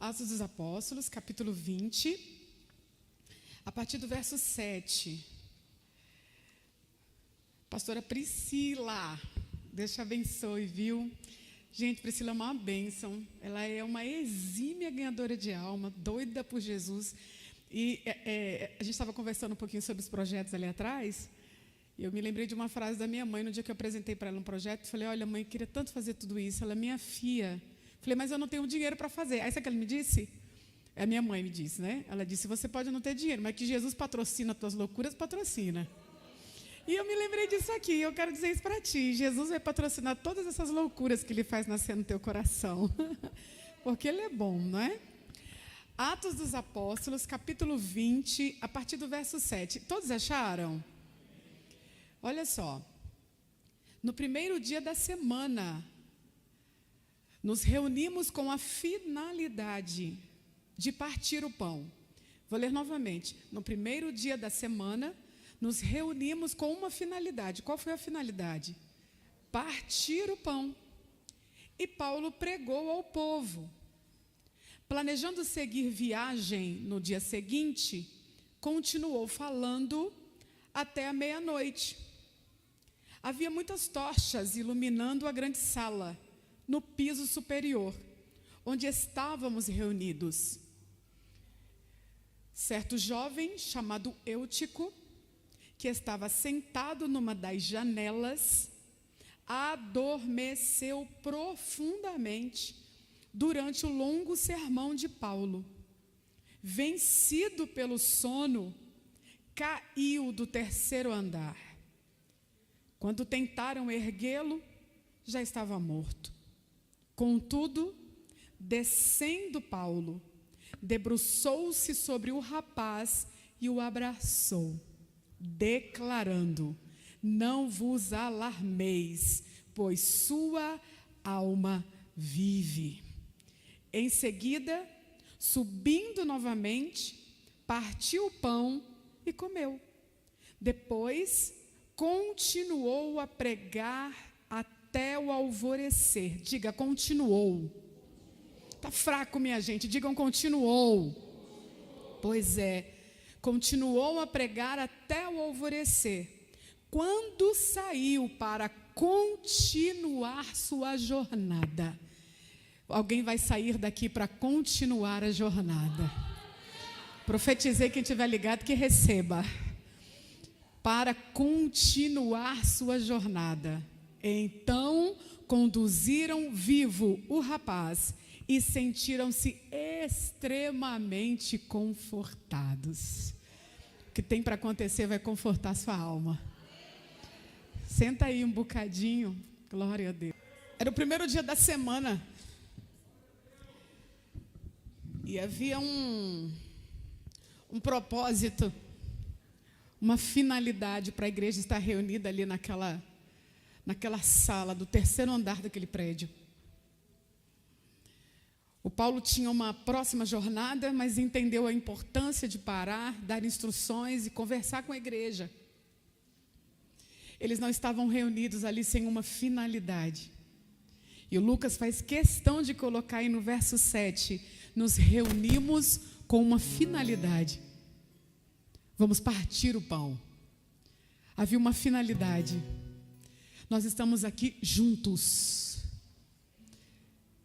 Atos dos Apóstolos, capítulo 20, a partir do verso 7. Pastora Priscila, Deus te abençoe, viu? Gente, Priscila é uma bênção. Ela é uma exímia ganhadora de alma, doida por Jesus. E a gente estava conversando um pouquinho sobre os projetos ali atrás. E eu me lembrei de uma frase da minha mãe no dia que eu apresentei para ela um projeto. Falei, olha, mãe, eu queria tanto fazer tudo isso. Ela, minha filha. Falei, mas eu não tenho dinheiro para fazer. Aí sabe o que ela me disse? A minha mãe me disse, né? Ela disse, você pode não ter dinheiro, mas que Jesus patrocina as tuas loucuras, patrocina. E eu me lembrei disso aqui, eu quero dizer isso para ti. Jesus vai patrocinar todas essas loucuras que Ele faz nascer no teu coração. Porque Ele é bom, não é? Atos dos Apóstolos, capítulo 20, a partir do verso 7. Todos acharam? Olha só. No primeiro dia da semana, nos reunimos com a finalidade de partir o pão. Vou ler novamente. No primeiro dia da semana, nos reunimos com uma finalidade. Qual foi a finalidade? Partir o pão. E Paulo pregou ao povo. Planejando seguir viagem no dia seguinte, continuou falando até a meia-noite. Havia muitas tochas iluminando a grande sala, no piso superior, onde estávamos reunidos. Certo jovem, chamado Eutico, que estava sentado numa das janelas, adormeceu profundamente durante o longo sermão de Paulo. Vencido pelo sono, caiu do terceiro andar. Quando tentaram erguê-lo, já estava morto. Contudo, descendo Paulo, debruçou-se sobre o rapaz e o abraçou, declarando: não vos alarmeis, pois sua alma vive. Em seguida, subindo novamente, partiu o pão e comeu. Depois, continuou a pregar até o alvorecer. Diga, continuou. Está fraco, minha gente. Digam, continuou. Pois é, continuou a pregar até o alvorecer. Quando saiu para continuar sua jornada. Alguém vai sair daqui para continuar a jornada. Profetizei, quem estiver ligado que receba. Para continuar sua jornada. Então, conduziram vivo o rapaz e sentiram-se extremamente confortados. O que tem para acontecer vai confortar sua alma. Senta aí um bocadinho. Glória a Deus. Era o primeiro dia da semana. E havia um propósito, uma finalidade para a igreja estar reunida ali naquela sala do terceiro andar daquele prédio. O Paulo tinha uma próxima jornada, mas entendeu a importância de parar, dar instruções e conversar com a igreja. Eles não estavam reunidos ali sem uma finalidade. E o Lucas faz questão de colocar aí no verso 7, nos reunimos com uma finalidade. Vamos partir o pão. Havia uma finalidade. Nós estamos aqui juntos.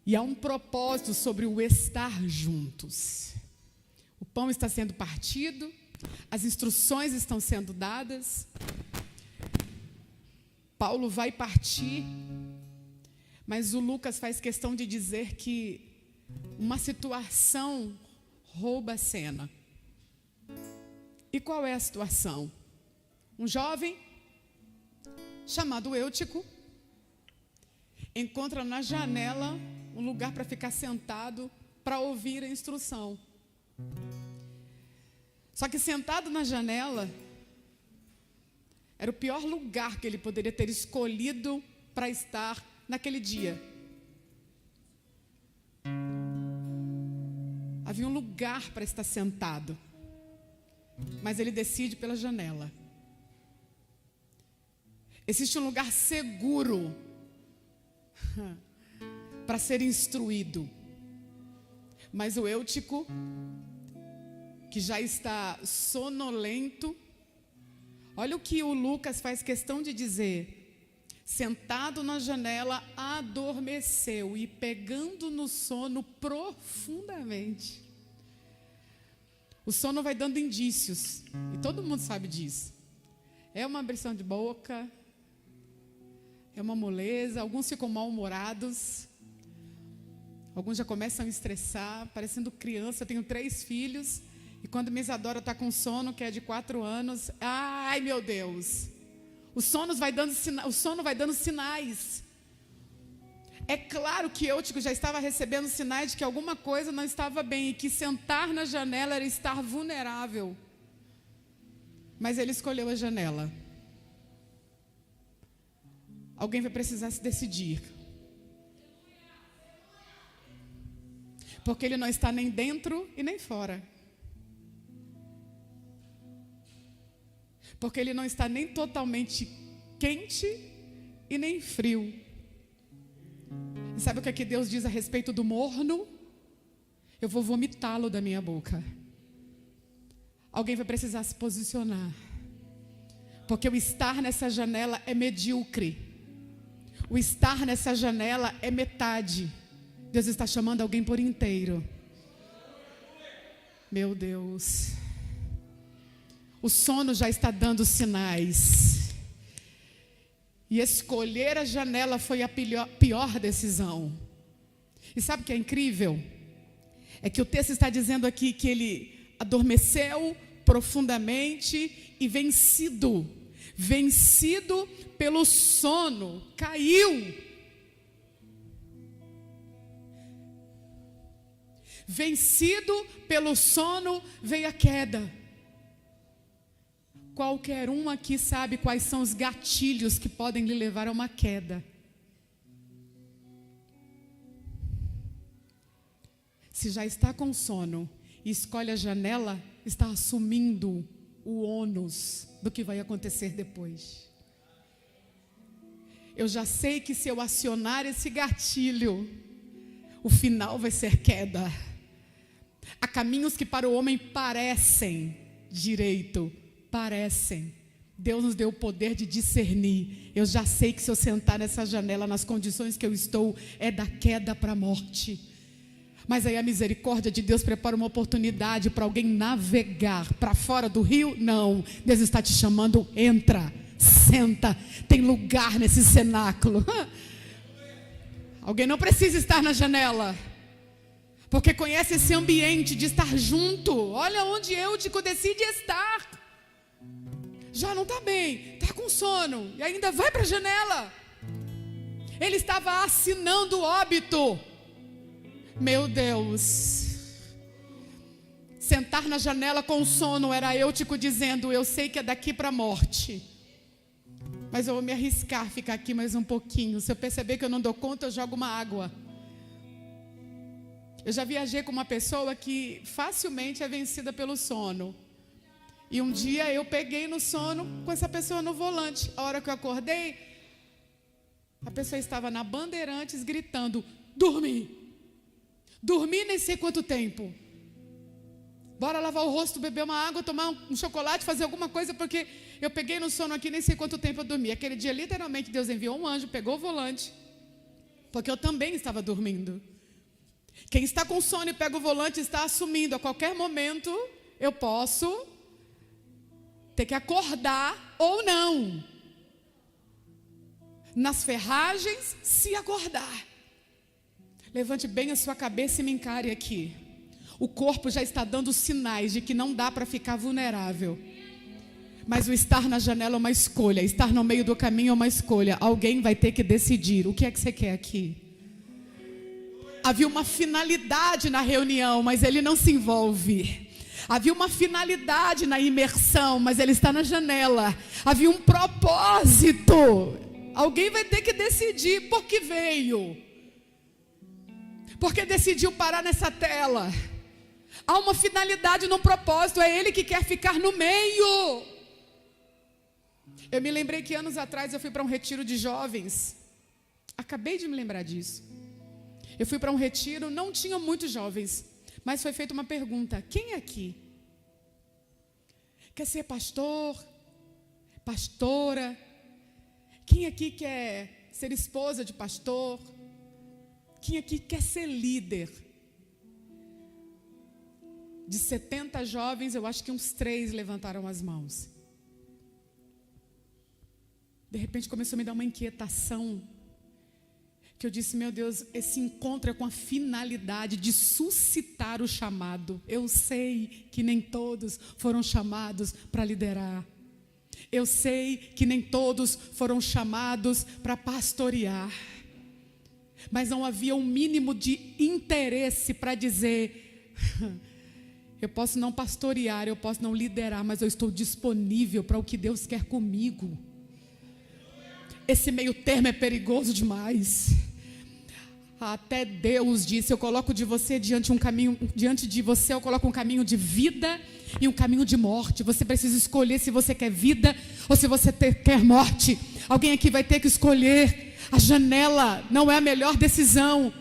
E há um propósito sobre o estar juntos. O pão está sendo partido, as instruções estão sendo dadas. Paulo vai partir, mas o Lucas faz questão de dizer que uma situação rouba a cena. E qual é a situação? Um jovem chamado Eutico encontra na janela um lugar para ficar sentado para ouvir a instrução. Só que sentado na janela era o pior lugar que ele poderia ter escolhido para estar naquele dia. Havia um lugar para estar sentado, mas ele decide pela janela. Existe um lugar seguro para ser instruído, Mas o Eutico, que já está sonolento, olha o que o Lucas faz questão de dizer. Sentado na janela, adormeceu e pegando no sono profundamente. O sono vai dando indícios, e todo mundo sabe disso. É uma abrição de boca, é uma moleza, alguns ficam mal-humorados, alguns já começam a estressar, parecendo criança. Eu tenho 3 filhos, e quando minha Isadora está com sono, que é de 4 anos, ai meu Deus, o sono vai dando sinais. É claro que Eutico já estava recebendo sinais de que alguma coisa não estava bem, e que sentar na janela era estar vulnerável. Mas ele escolheu a janela. Alguém vai precisar se decidir. Porque ele não está nem dentro e nem fora. Porque ele não está nem totalmente quente e nem frio. E sabe o que é que Deus diz a respeito do morno? Eu vou vomitá-lo da minha boca. Alguém vai precisar se posicionar. Porque o estar nessa janela é medíocre. O estar nessa janela é metade. Deus está chamando alguém por inteiro. Meu Deus. O sono já está dando sinais. E escolher a janela foi a pior decisão. E sabe o que é incrível? É que o texto está dizendo aqui que ele adormeceu profundamente e vencido pelo sono, caiu. Vencido pelo sono, veio a queda. Qualquer um aqui sabe quais são os gatilhos que podem lhe levar a uma queda. Se já está com sono e escolhe a janela, está assumindo o ônus do que vai acontecer depois. Eu já sei que se eu acionar esse gatilho, o final vai ser queda. Há caminhos que para o homem parecem direito, parecem. Deus nos deu o poder de discernir. Eu já sei que se eu sentar nessa janela, nas condições que eu estou, é da queda para a morte. Mas aí a misericórdia de Deus prepara uma oportunidade para alguém navegar para fora do rio? Não. Deus está te chamando, entra, senta, tem lugar nesse cenáculo. Alguém não precisa estar na janela, porque conhece esse ambiente de estar junto. Olha onde Eutico decide estar. Já não está bem, está com sono, e ainda vai para a janela. Ele estava assinando óbito. Meu Deus. Sentar na janela com sono era Eutico dizendo: eu sei que é daqui para a morte, mas eu vou me arriscar, ficar aqui mais um pouquinho. Se eu perceber que eu não dou conta, eu jogo uma água. Eu já viajei com uma pessoa que facilmente é vencida pelo sono. E um dia eu peguei no sono com essa pessoa no volante. A hora que eu acordei, a pessoa estava na Bandeirantes gritando: dormi. Dormi nem sei quanto tempo. Bora lavar o rosto, beber uma água, tomar um chocolate, fazer alguma coisa, porque eu peguei no sono aqui, nem sei quanto tempo eu dormi. Aquele dia, literalmente, Deus enviou um anjo, pegou o volante, porque eu também estava dormindo. Quem está com sono e pega o volante está assumindo: a qualquer momento eu posso ter que acordar ou não. Nas ferragens, se acordar. Levante bem a sua cabeça e me encare aqui. O corpo já está dando sinais de que não dá para ficar vulnerável. Mas o estar na janela é uma escolha. Estar no meio do caminho é uma escolha. Alguém vai ter que decidir. O que é que você quer aqui? Havia uma finalidade na reunião, mas ele não se envolve. Havia uma finalidade na imersão, mas ele está na janela. Havia um propósito. Alguém vai ter que decidir por que veio. Porque decidiu parar nessa tela. Há uma finalidade num propósito. É ele que quer ficar no meio. Eu me lembrei que anos atrás eu fui para um retiro de jovens. Acabei de me lembrar disso. Eu fui para um retiro, não tinha muitos jovens. Mas foi feita uma pergunta: quem aqui quer ser pastor, pastora? Quem aqui quer ser esposa de pastor? Quem aqui quer ser líder? De 70 jovens, eu acho que uns 3 levantaram as mãos. De repente começou a me dar uma inquietação, que eu disse: meu Deus, esse encontro é com a finalidade de suscitar o chamado. Eu sei que nem todos foram chamados para liderar. Eu sei que nem todos foram chamados para pastorear. Mas não havia um mínimo de interesse para dizer: eu posso não pastorear, eu posso não liderar, mas eu estou disponível para o que Deus quer comigo. Esse meio termo é perigoso demais. Até Deus disse: eu coloco de você diante de você eu coloco um caminho de vida e um caminho de morte. Você precisa escolher se você quer vida ou se você quer morte. Alguém aqui vai ter que escolher. A janela não é a melhor decisão.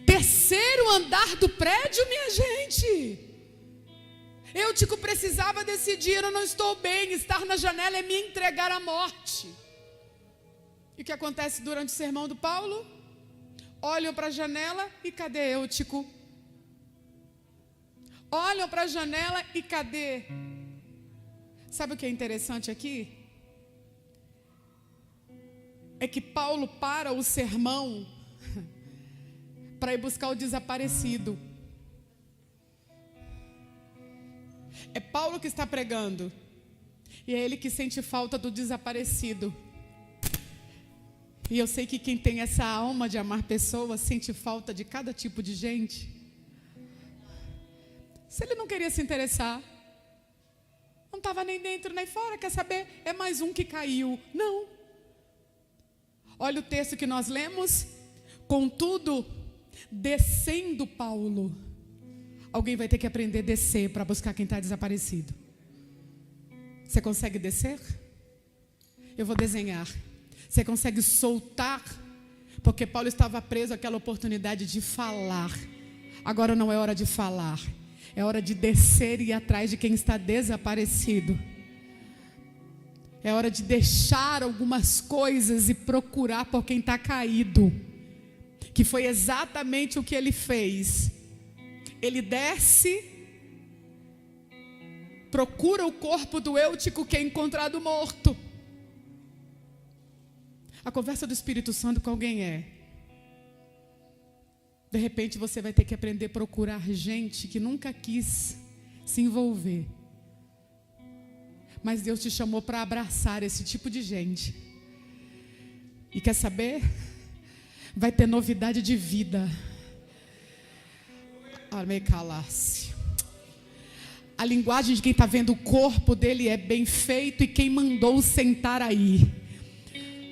Terceiro andar do prédio, minha gente. Eutico precisava decidir: eu não estou bem, estar na janela é me entregar à morte. E o que acontece durante o sermão do Paulo? Olham para a janela e cadê Eutico? Olham para a janela e cadê? Sabe o que é interessante aqui? É que Paulo para o sermão para ir buscar o desaparecido. É Paulo que está pregando, e é ele que sente falta do desaparecido. E eu sei que quem tem essa alma de amar pessoas sente falta de cada tipo de gente. Se ele não queria se interessar, não estava nem dentro nem fora, quer saber? É mais um que caiu. Não. Olha o texto que nós lemos. Contudo, descendo Paulo. Alguém vai ter que aprender a descer para buscar quem está desaparecido. Você consegue descer? Eu vou desenhar. Você consegue soltar? Porque Paulo estava preso àquela oportunidade de falar. Agora não é hora de falar. É hora de descer e ir atrás de quem está desaparecido. É hora de deixar algumas coisas e procurar por quem está caído. Que foi exatamente o que ele fez. Ele desce, procura o corpo do Eutico que é encontrado morto. A conversa do Espírito Santo com alguém é: de repente você vai ter que aprender a procurar gente que nunca quis se envolver. Mas Deus te chamou para abraçar esse tipo de gente. E quer saber? Vai ter novidade de vida. A linguagem de quem está vendo o corpo dele é bem feito e quem mandou sentar aí.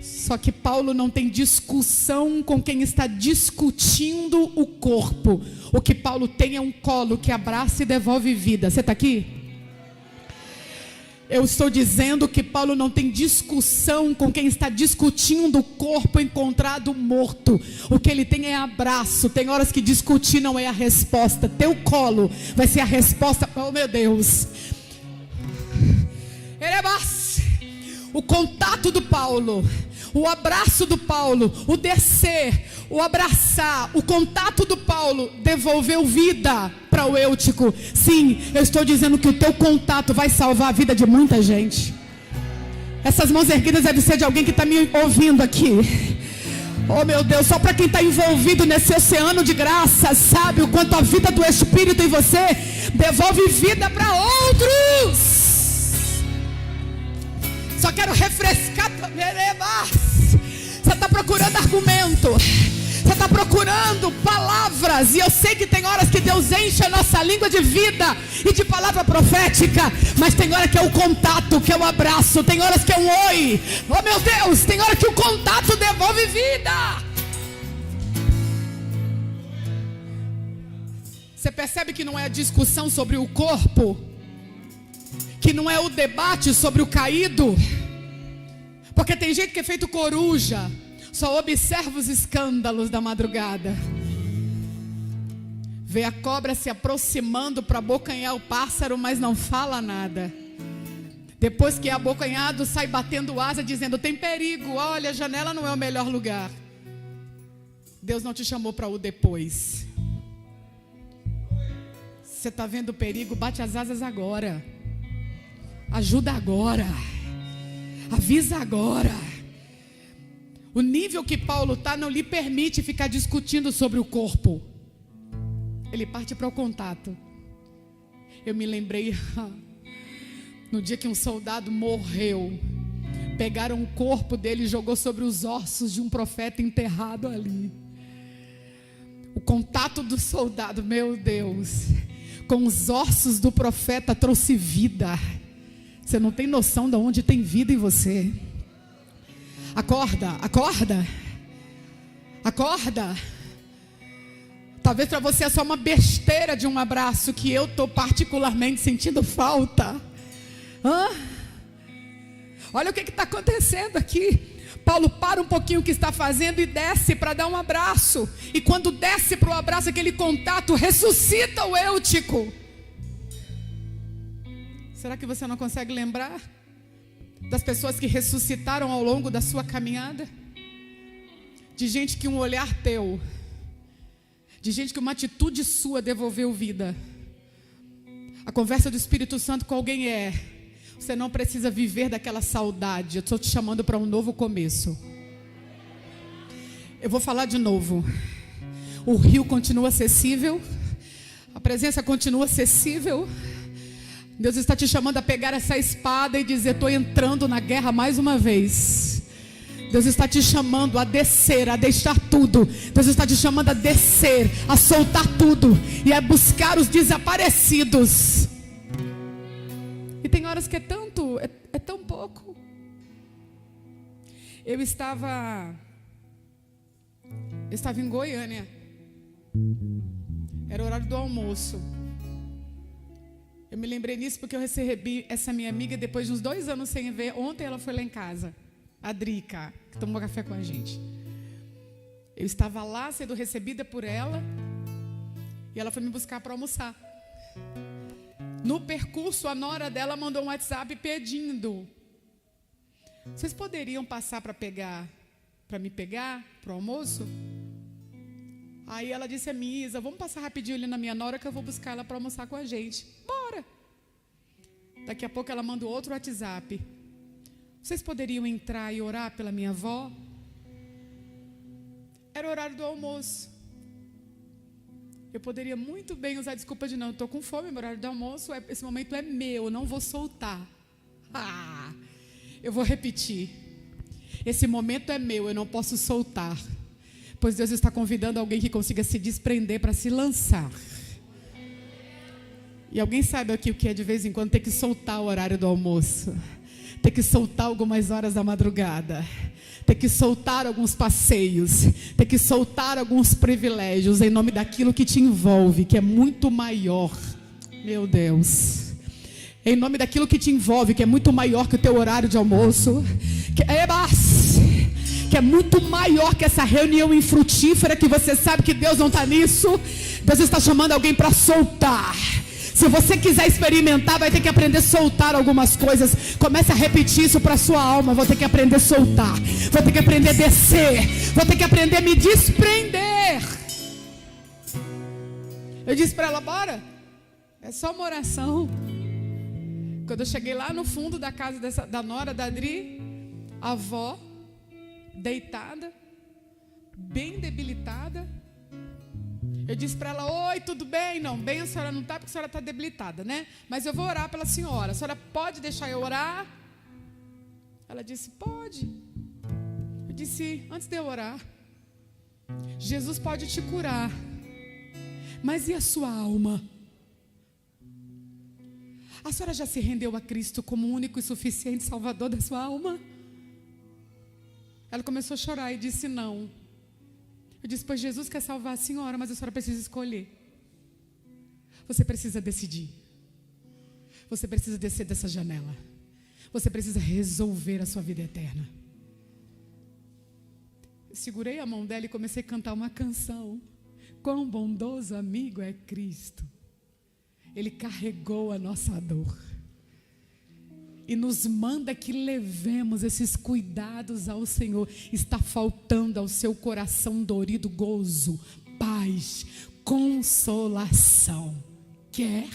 Só que Paulo não tem discussão com quem está discutindo o corpo. O que Paulo tem é um colo que abraça e devolve vida. Você está aqui? Eu estou dizendo que Paulo não tem discussão com quem está discutindo o corpo encontrado morto. O que ele tem é abraço. Tem horas que discutir não é a resposta. Teu colo vai ser a resposta. Oh, meu Deus. O contato do Paulo, o abraço do Paulo, o descer, o abraçar, o contato do Paulo devolveu vida para o Eutico. Sim, eu estou dizendo que o teu contato vai salvar a vida de muita gente. Essas mãos erguidas devem ser de alguém que está me ouvindo aqui. Oh, meu Deus, só para quem está envolvido nesse oceano de graça sabe o quanto a vida do Espírito em você devolve vida para outros. Só quero refrescar. Você está procurando argumento, você está procurando palavras. E eu sei que tem horas que Deus enche a nossa língua de vida e de palavra profética. Mas tem hora que é o contato, que é o abraço. Tem horas que é um oi. Oh, meu Deus, tem hora que o contato devolve vida. Você percebe que não é a discussão sobre o corpo, que não é o debate sobre o caído. Porque tem gente que é feito coruja, só observa os escândalos da madrugada. Vê a cobra se aproximando para abocanhar o pássaro, mas não fala nada. Depois que é abocanhado, sai batendo asa, dizendo: tem perigo, olha, a janela não é o melhor lugar. Deus não te chamou para o depois. Você está vendo o perigo? Bate as asas agora. Ajuda agora. Avisa agora. O nível que Paulo está não lhe permite ficar discutindo sobre o corpo. Ele parte para o contato. Eu me lembrei no dia que um soldado morreu. Pegaram o corpo dele e jogou sobre os ossos de um profeta enterrado ali. O contato do soldado, meu Deus, com os ossos do profeta trouxe vida. Você não tem noção de onde tem vida em você. Acorda, acorda. Acorda. Talvez para você é só uma besteira de um abraço que eu estou particularmente sentindo falta. Olha o que está acontecendo aqui. Paulo para um pouquinho o que está fazendo e desce para dar um abraço. E quando desce para o abraço, aquele contato ressuscita o Eutico. Será que você não consegue lembrar das pessoas que ressuscitaram ao longo da sua caminhada? De gente que um olhar teu, de gente que uma atitude sua devolveu vida. A conversa do Espírito Santo com alguém é: você não precisa viver daquela saudade. Eu estou te chamando para um novo começo. Eu vou falar de novo. O rio continua acessível. A presença continua acessível. Deus está te chamando a pegar essa espada e dizer: estou entrando na guerra mais uma vez. Deus está te chamando a descer, a deixar tudo. Deus está te chamando a descer, a soltar tudo e a buscar os desaparecidos. E tem horas que é tão pouco. Eu estava em Goiânia. Era o horário do almoço. Eu me lembrei nisso porque eu recebi essa minha amiga depois de uns 2 anos sem ver. Ontem ela foi lá em casa, a Drica, que tomou café com a gente. Eu estava lá sendo recebida por ela e ela foi me buscar para almoçar. No percurso, a nora dela mandou um WhatsApp pedindo: vocês poderiam passar para me pegar para o almoço? Aí ela disse a mim: Isa, vamos passar rapidinho ali na minha nora que eu vou buscar ela para almoçar com a gente. Bora! Daqui a pouco ela mandou outro WhatsApp: vocês poderiam entrar e orar pela minha avó? Era o horário do almoço. Eu poderia muito bem usar a desculpa de: não, estou com fome, meu horário do almoço, esse momento é meu, eu não vou soltar. Eu vou repetir: esse momento é meu, eu não posso soltar. Pois Deus está convidando alguém que consiga se desprender para se lançar. E alguém sabe aqui o que é de vez em quando ter que soltar o horário do almoço, ter que soltar algumas horas da madrugada, ter que soltar alguns passeios, ter que soltar alguns privilégios em nome daquilo que te envolve, que é muito maior. Meu Deus, em nome daquilo que te envolve, que é muito maior que o teu horário de almoço, que é muito maior que essa reunião infrutífera, que você sabe que Deus não está nisso. Deus está chamando alguém para soltar. Se você quiser experimentar, vai ter que aprender a soltar algumas coisas. Comece a repetir isso para a sua alma: vou ter que aprender a soltar, vou ter que aprender a descer, vou ter que aprender a me desprender. Eu disse para ela: bora, é só uma oração. Quando eu cheguei lá no fundo da casa da nora da Adri, a avó deitada, bem debilitada. Eu disse para ela: oi, tudo bem? Não, bem a senhora não está, porque a senhora está debilitada, né? Mas eu vou orar pela senhora. A senhora pode deixar eu orar? Ela disse: pode. Eu disse: antes de eu orar, Jesus pode te curar, mas e a sua alma? A senhora já se rendeu a Cristo como o único e suficiente Salvador da sua alma? Ela começou a chorar e disse: não. Eu disse: pois Jesus quer salvar a senhora, mas a senhora precisa escolher. Você precisa decidir. Você precisa descer dessa janela. Você precisa resolver a sua vida eterna. Eu segurei a mão dela e comecei a cantar uma canção. Quão bondoso amigo é Cristo. Ele carregou a nossa dor. E nos manda que levemos esses cuidados ao Senhor. Está faltando ao seu coração dorido gozo, paz, consolação. Quer?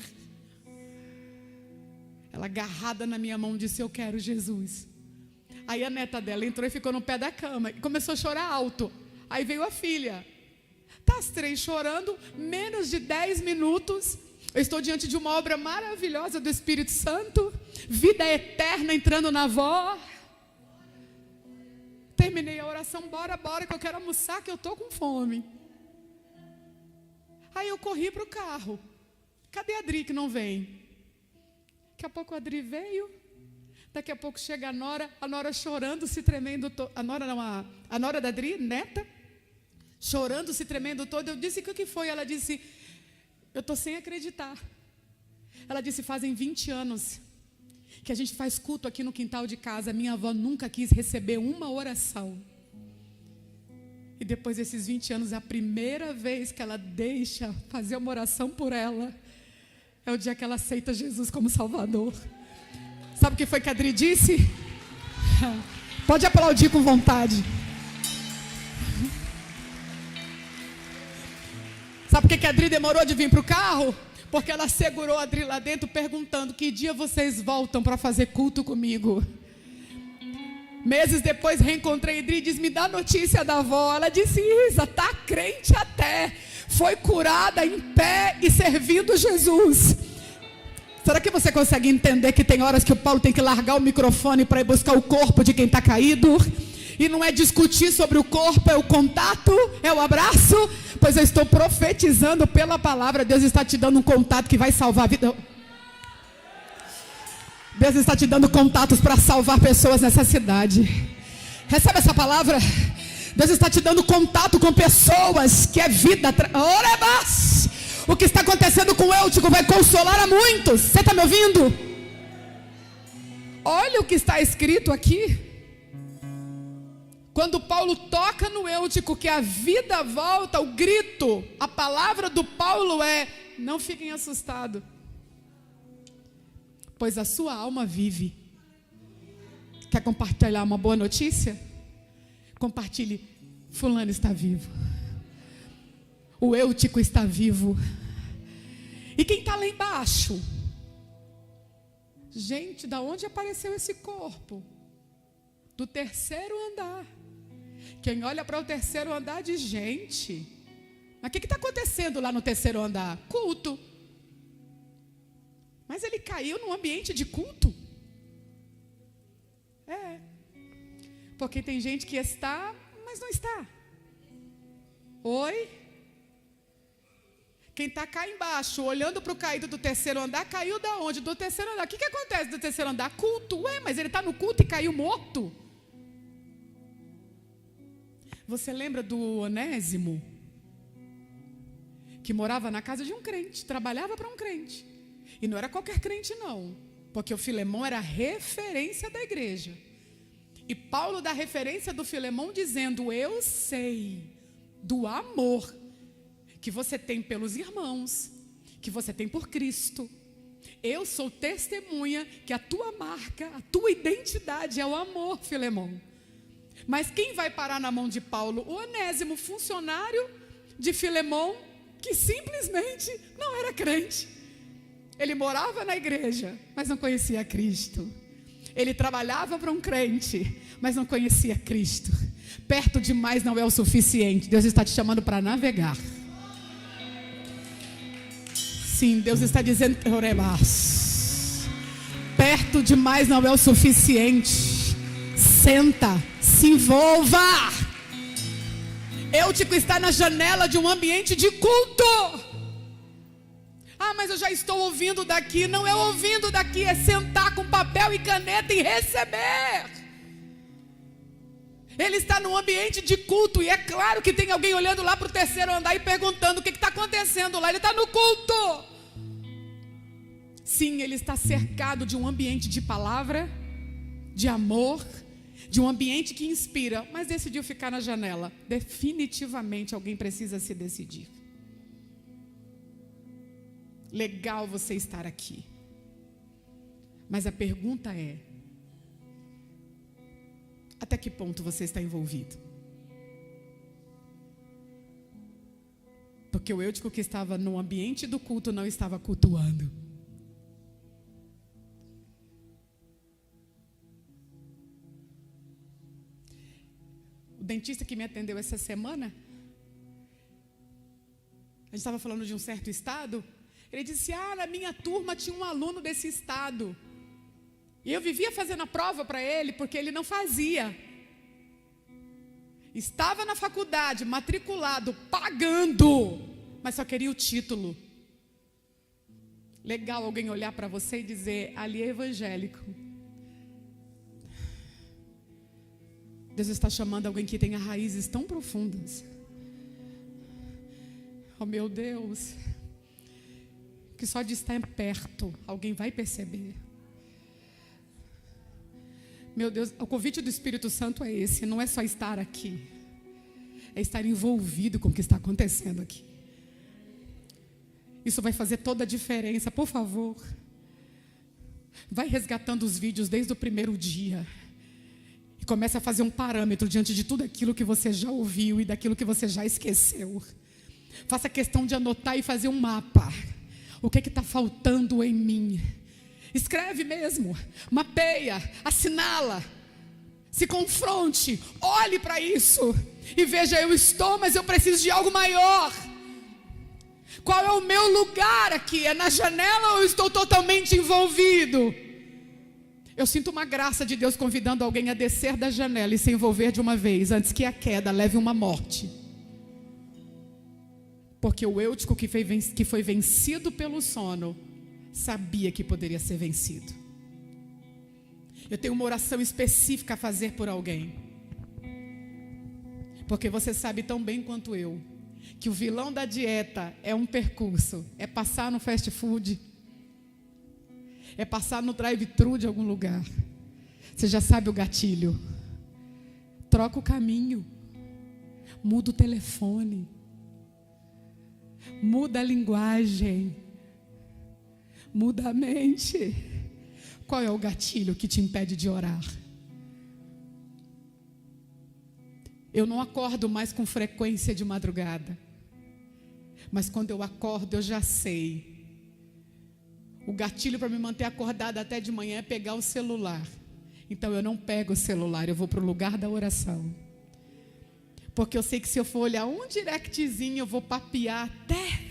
Ela agarrada na minha mão disse: eu quero Jesus. Aí a neta dela entrou e ficou no pé da cama e começou a chorar alto. Aí veio a filha. Tá as três chorando, menos de 10 minutos. Eu estou diante de uma obra maravilhosa do Espírito Santo. Vida eterna entrando na avó. Terminei a oração, bora que eu quero almoçar, que eu estou com fome. Aí eu corri para o carro. Cadê a Adri que não vem? Daqui a pouco a Adri veio. Daqui a pouco chega a Nora chorando, se tremendo. A Nora da Adri, neta, chorando, se tremendo toda. Eu disse: o que foi? Ela disse: eu estou sem acreditar. Ela disse: fazem 20 anos que a gente faz culto aqui no quintal de casa. Minha avó nunca quis receber uma oração. E depois desses 20 anos, a primeira vez que ela deixa fazer uma oração por ela é o dia que ela aceita Jesus como Salvador. Sabe o que foi que a Adri disse? Pode aplaudir com vontade. Sabe por que a Adri demorou de vir para o carro? Porque ela segurou a Adri lá dentro perguntando: que dia vocês voltam para fazer culto comigo? Meses depois reencontrei a Adri e disse: me dá notícia da avó. Ela disse: Isa, tá crente até. Foi curada em pé e servindo Jesus. Será que você consegue entender que tem horas que o Paulo tem que largar o microfone para ir buscar o corpo de quem está caído? E não é discutir sobre o corpo, é o contato, é o abraço. Pois eu estou profetizando pela palavra. Deus está te dando um contato que vai salvar a vida. Deus está te dando contatos para salvar pessoas nessa cidade. Recebe essa palavra? Deus está te dando contato com pessoas que é vida. Orebas! O que está acontecendo com o Eutico vai consolar a muitos. Você está me ouvindo? Olha o que está escrito aqui. Quando Paulo toca no Eutico que a vida volta, o grito, a palavra do Paulo é: não fiquem assustados, pois a sua alma vive. Quer compartilhar uma boa notícia? Compartilhe. Fulano está vivo. O Eutico está vivo. E quem está lá embaixo? Gente, da onde apareceu esse corpo? Do terceiro andar. Quem olha para o terceiro andar diz: gente, mas o que está acontecendo lá no terceiro andar? Culto. Mas ele caiu num ambiente de culto? É. Porque tem gente que está, mas não está. Oi? Quem está cá embaixo, olhando para o caído do terceiro andar, caiu da onde? Do terceiro andar. O que acontece do terceiro andar? Culto. Ué, mas ele está no culto e caiu morto. Você lembra do Onésimo? Que morava na casa de um crente, trabalhava para um crente. E não era qualquer crente não, porque o Filemão era a referência da igreja. E Paulo dá referência do Filemão dizendo: eu sei do amor que você tem pelos irmãos, que você tem por Cristo. Eu sou testemunha que a tua marca, a tua identidade é o amor, Filemão. Mas quem vai parar na mão de Paulo? O Onésimo, funcionário de Filemão, que simplesmente não era crente. Ele morava na igreja, mas não conhecia Cristo. Ele trabalhava para um crente, mas não conhecia Cristo. Perto demais não é o suficiente. Deus está te chamando para navegar. Sim, Deus está dizendo: perto demais não é o suficiente. Senta, se envolva. Eutico está na janela de um ambiente de culto. Ah, mas eu já estou ouvindo daqui. Não é ouvindo daqui, é sentar com papel e caneta e receber. Ele está num ambiente de culto. E é claro que tem alguém olhando lá para o terceiro andar e perguntando: o que está acontecendo lá? Ele está no culto. Sim, ele está cercado de um ambiente de palavra, de amor, de um ambiente que inspira. Mas decidiu ficar na janela. Definitivamente alguém precisa se decidir. Legal você estar aqui. Mas a pergunta é: até que ponto você está envolvido? Porque o Eutico que estava no ambiente do culto não estava cultuando. O dentista que me atendeu essa semana, a gente estava falando de um certo estado, ele disse: na minha turma tinha um aluno desse estado. E eu vivia fazendo a prova para ele, porque ele não fazia. Estava na faculdade, matriculado, pagando, mas só queria o título. Legal alguém olhar para você e dizer: ali é evangélico. Deus está chamando alguém que tenha raízes tão profundas. Oh meu Deus, que só de estar perto alguém vai perceber. Meu Deus, o convite do Espírito Santo é esse, não é só estar aqui, é estar envolvido com o que está acontecendo aqui. Isso vai fazer toda a diferença. Por favor, vai resgatando os vídeos desde o primeiro dia e começa a fazer um parâmetro diante de tudo aquilo que você já ouviu e daquilo que você já esqueceu. Faça questão de anotar e fazer um mapa. O que está faltando em mim? Escreve mesmo, mapeia, assinala, se confronte, olhe para isso e veja: eu estou, mas eu preciso de algo maior. Qual é o meu lugar aqui? É na janela ou eu estou totalmente envolvido? Eu sinto uma graça de Deus convidando alguém a descer da janela e se envolver de uma vez, antes que a queda leve uma morte. Porque o Eutico que foi vencido pelo sono sabia que poderia ser vencido. Eu tenho uma oração específica a fazer por alguém, porque você sabe tão bem quanto eu que o vilão da dieta é um percurso. É passar no fast food, é passar no drive-thru de algum lugar. Você já sabe o gatilho. Troca o caminho, muda o telefone, muda a linguagem, muda a mente. Qual é o gatilho que te impede de orar? Eu não acordo mais com frequência de madrugada, mas quando eu acordo eu já sei. O gatilho para me manter acordada até de manhã é pegar o celular. Então eu não pego o celular, eu vou para o lugar da oração. Porque eu sei que se eu for olhar um directzinho, eu vou papear até.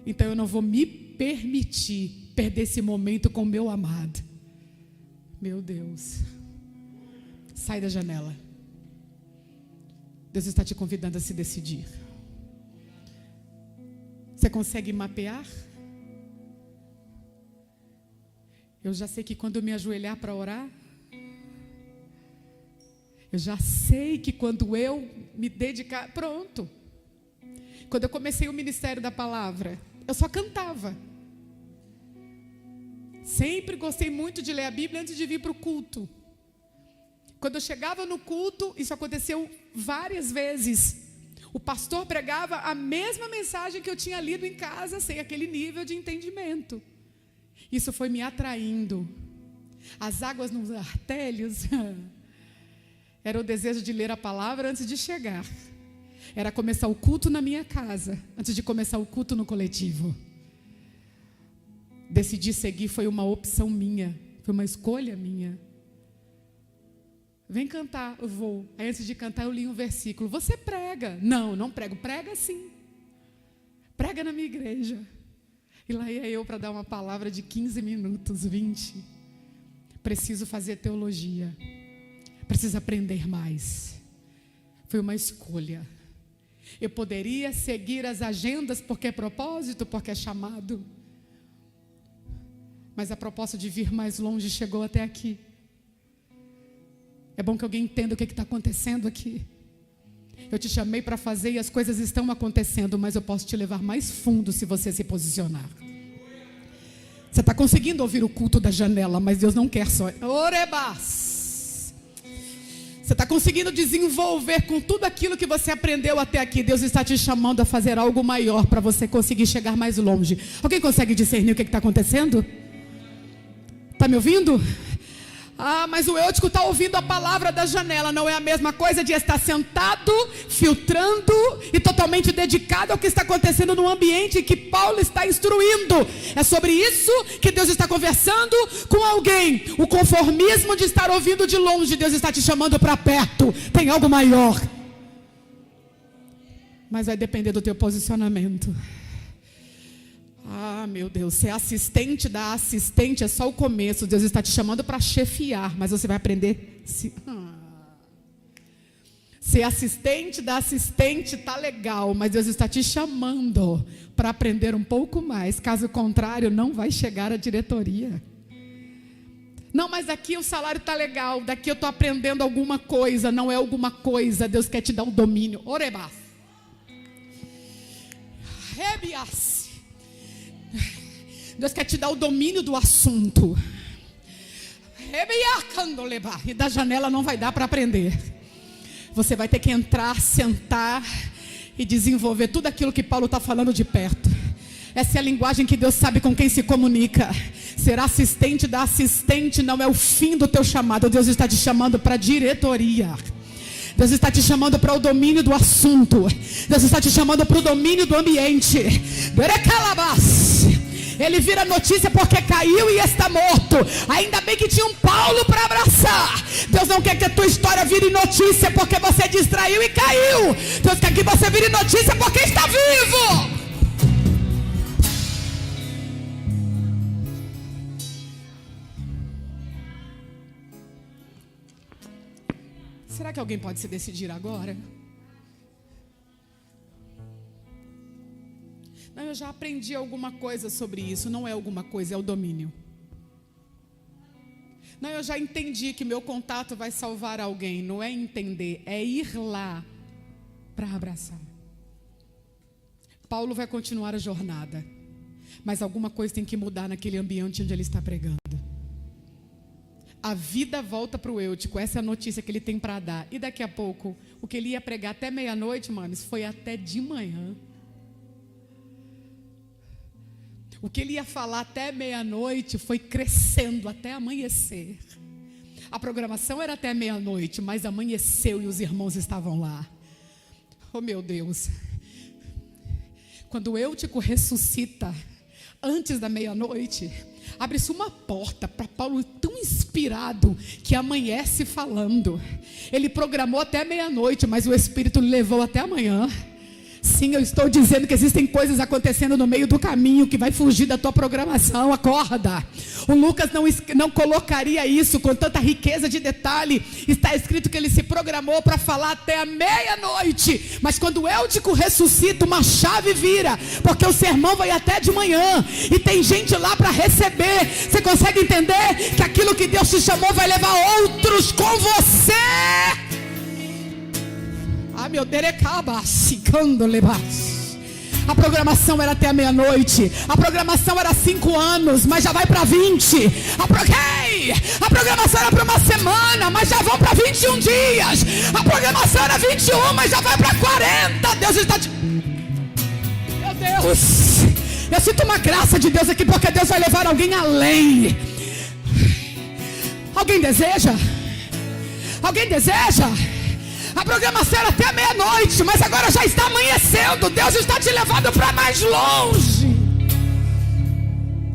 Então eu não vou me permitir perder esse momento com o meu amado. Meu Deus. Sai da janela. Deus está te convidando a se decidir. Você consegue mapear? Eu já sei que quando eu me ajoelhar para orar, eu já sei que quando eu me dedicar, pronto. Quando eu comecei o ministério da palavra, eu só cantava. Sempre gostei muito de ler a Bíblia antes de vir para o culto. Quando eu chegava no culto, isso aconteceu várias vezes. O pastor pregava a mesma mensagem que eu tinha lido em casa, sem aquele nível de entendimento. Isso foi me atraindo. As águas nos artérios era o desejo de ler a palavra antes de chegar. Era começar o culto na minha casa, antes de começar o culto no coletivo. Decidir seguir foi uma opção minha, foi uma escolha minha. Vem cantar, eu vou. Aí antes de cantar eu li um versículo. Você prega? Não, não prego. Prega sim. Prega na minha igreja. E lá ia eu para dar uma palavra de 15 minutos, 20. Preciso fazer teologia. Preciso aprender mais. Foi uma escolha. Eu poderia seguir as agendas porque é propósito, porque é chamado. Mas a proposta de vir mais longe chegou até aqui. É bom que alguém entenda o que está acontecendo aqui. Eu te chamei para fazer e as coisas estão acontecendo, mas eu posso te levar mais fundo se você se posicionar. Você está conseguindo ouvir o culto da janela, mas Deus não quer só. Orebas! Você está conseguindo desenvolver com tudo aquilo que você aprendeu até aqui. Deus está te chamando a fazer algo maior para você conseguir chegar mais longe. Alguém consegue discernir o que está acontecendo? Está me ouvindo? Mas o Eutico está ouvindo a palavra da janela. Não é a mesma coisa de estar sentado, filtrando e totalmente dedicado ao que está acontecendo no ambiente que Paulo está instruindo. É sobre isso que Deus está conversando com alguém. O conformismo de estar ouvindo de longe, Deus está te chamando para perto. Tem algo maior. Mas vai depender do teu posicionamento. Meu Deus, ser assistente da assistente é só o começo. Deus está te chamando para chefiar, mas você vai aprender. Ser assistente da assistente está legal, mas Deus está te chamando para aprender um pouco mais. Caso contrário, não vai chegar à diretoria. Não, mas aqui o salário está legal, daqui eu estou aprendendo alguma coisa. Não é alguma coisa, Deus quer te dar o domínio. Orebas. Rebias. Deus quer te dar o domínio do assunto. E da janela não vai dar para aprender. Você vai ter que entrar, sentar e desenvolver tudo aquilo que Paulo está falando de perto. Essa é a linguagem que Deus sabe com quem se comunica. Ser assistente da assistente não é o fim do teu chamado. Deus está te chamando para diretoria. Deus está te chamando para o domínio do assunto. Deus está te chamando para o domínio do ambiente. Ele vira notícia porque caiu e está morto. Ainda bem que tinha um Paulo para abraçar. Deus não quer que a tua história vire notícia porque você distraiu e caiu. Deus quer que você vire notícia porque está vivo. Será que alguém pode se decidir agora? Não, eu já aprendi alguma coisa sobre isso. Não é alguma coisa, é o domínio. Não, eu já entendi que meu contato vai salvar alguém. Não é entender, é ir lá para abraçar. Paulo vai continuar a jornada, mas alguma coisa tem que mudar naquele ambiente onde ele está pregando. A vida volta para o Eutico. Essa é a notícia que ele tem para dar. E daqui a pouco, o que ele ia pregar até meia-noite, mames, foi até de manhã. O que ele ia falar até meia-noite foi crescendo até amanhecer. A programação era até meia-noite, mas amanheceu e os irmãos estavam lá. Oh, meu Deus. Quando o Eutico ressuscita, antes da meia-noite, abre-se uma porta para Paulo tão inspirado que amanhece falando. Ele programou até meia-noite, mas o Espírito lhe levou até amanhã. Sim, eu estou dizendo que existem coisas acontecendo no meio do caminho que vai fugir da tua programação. Acorda. O Lucas não colocaria isso com tanta riqueza de detalhe. Está escrito que ele se programou para falar até a meia-noite, mas quando o Eutico ressuscita, uma chave vira, porque o sermão vai até de manhã e tem gente lá para receber. Você consegue entender que aquilo que Deus te chamou vai levar outros com você? Meu derecaba, cicando lebas. A programação era até a meia-noite. A programação era 5 anos, mas já vai para 20. A programação era para uma semana, mas já vão para 21 dias. A programação era 21, mas já vai para 40. Deus está Meu Deus, eu sinto uma graça de Deus aqui, porque Deus vai levar alguém além. Alguém deseja? Alguém deseja? A programação era até a meia-noite, mas agora já está amanhecendo. Deus está te levando para mais longe.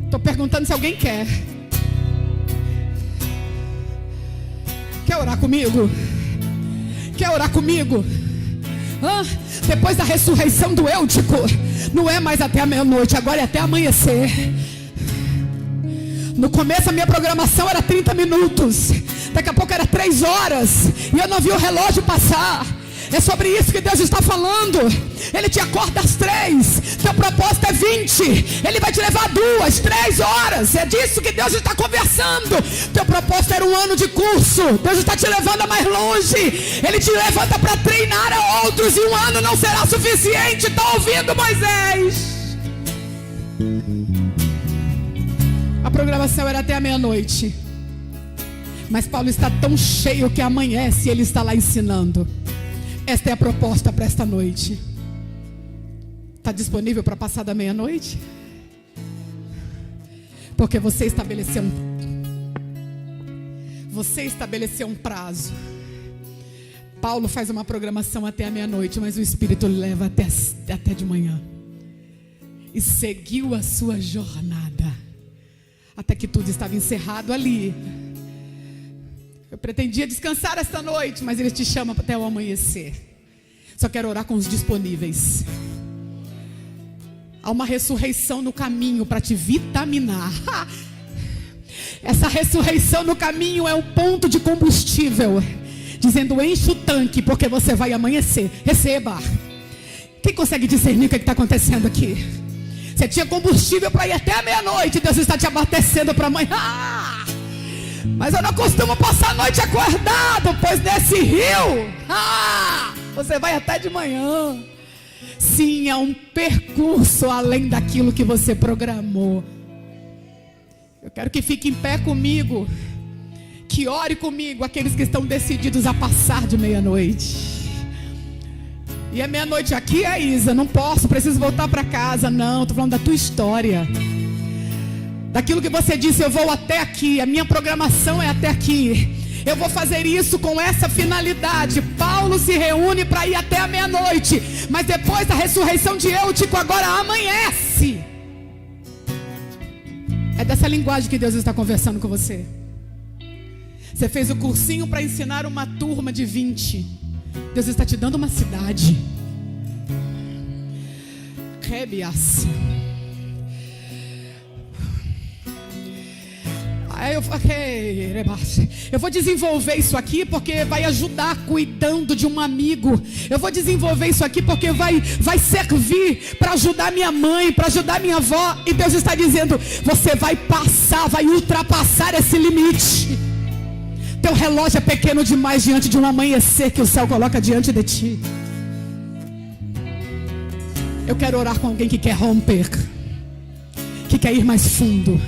Estou perguntando se alguém quer. Quer orar comigo? Quer orar comigo? Depois da ressurreição do Eutico, não é mais até a meia-noite, agora é até amanhecer. No começo a minha programação era 30 minutos. Daqui a pouco era 3 horas. E eu não vi o relógio passar. É sobre isso que Deus está falando. Ele te acorda às 3. Teu propósito é 20. Ele vai te levar 2, 3 horas. É disso que Deus está conversando. Teu propósito era 1 ano de curso. Deus está te levando a mais longe. Ele te levanta para treinar a outros. E 1 ano não será suficiente. Está ouvindo, Moisés? A programação era até a meia-noite. Mas Paulo está tão cheio que amanhece e ele está lá ensinando. Esta é a proposta para esta noite. Está disponível para passar da meia-noite? Porque você estabeleceu um prazo. Paulo faz uma programação até a meia-noite, mas o Espírito leva até de manhã. E seguiu a sua jornada, até que tudo estava encerrado ali. Eu pretendia descansar esta noite, mas ele te chama até o amanhecer. Só quero orar com os disponíveis. Há uma ressurreição no caminho para te vitaminar. Essa ressurreição no caminho é um ponto de combustível, dizendo: enche o tanque, porque você vai amanhecer. Receba. Quem consegue discernir o que está acontecendo aqui? Você tinha combustível para ir até a meia-noite, Deus está te abastecendo para amanhã. Mas eu não costumo passar a noite acordado, pois nesse rio você vai até de manhã. Sim, é um percurso além daquilo que você programou. Eu quero que fique em pé comigo, que ore comigo aqueles que estão decididos a passar de meia-noite. E a meia-noite aqui é Isa, não posso, preciso voltar para casa. Não, estou falando da tua história, daquilo que você disse: eu vou até aqui, a minha programação é até aqui, eu vou fazer isso com essa finalidade. Paulo se reúne para ir até a meia-noite, mas depois da ressurreição de Eutico, agora amanhece. É dessa linguagem que Deus está conversando com você. Você fez o cursinho para ensinar uma turma de 20. Deus está te dando uma cidade. Rebias. Eu vou desenvolver isso aqui porque vai ajudar cuidando de um amigo. Eu vou desenvolver isso aqui porque vai servir para ajudar minha mãe, para ajudar minha avó. E Deus está dizendo: você vai passar, vai ultrapassar esse limite. Teu relógio é pequeno demais diante de um amanhecer que o céu coloca diante de ti. Eu quero orar com alguém que quer romper, que quer ir mais fundo,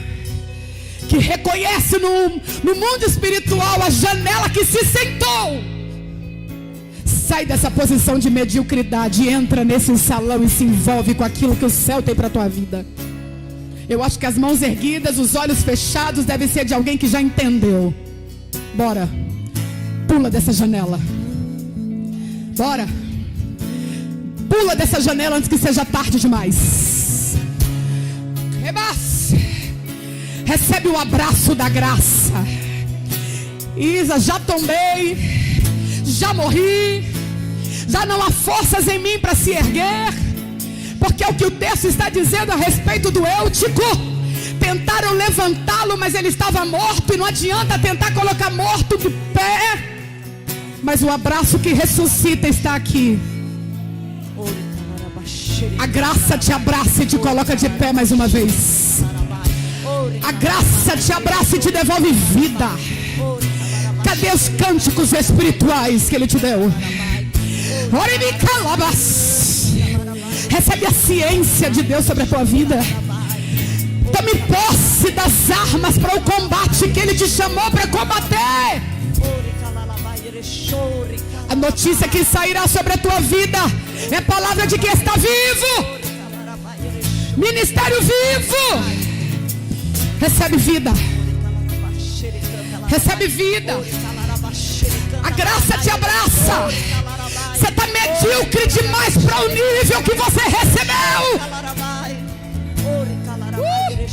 que reconhece no mundo espiritual a janela que se sentou. Sai dessa posição de mediocridade, entra nesse salão e se envolve com aquilo que o céu tem para a tua vida. Eu acho que as mãos erguidas, os olhos fechados, deve ser de alguém que já entendeu. Bora, pula dessa janela. Bora, pula dessa janela antes que seja tarde demais. Rebasse. Recebe o abraço da graça. Isa, já tombei, já morri, já não há forças em mim para se erguer, porque é o que o texto está dizendo a respeito do Eutico. Tentaram levantá-lo, mas ele estava morto, e não adianta tentar colocar morto de pé. Mas o abraço que ressuscita está aqui. A graça te abraça e te coloca de pé mais uma vez. A graça te abraça e te devolve vida. Cadê os cânticos espirituais que Ele te deu? Recebe a ciência de Deus sobre a tua vida. Tome posse das armas para o combate que Ele te chamou para combater. A notícia que sairá sobre a tua vida é palavra de que está vivo. Ministério vivo. Recebe vida. Recebe vida. A graça te abraça. Você está medíocre demais para o nível que você recebeu.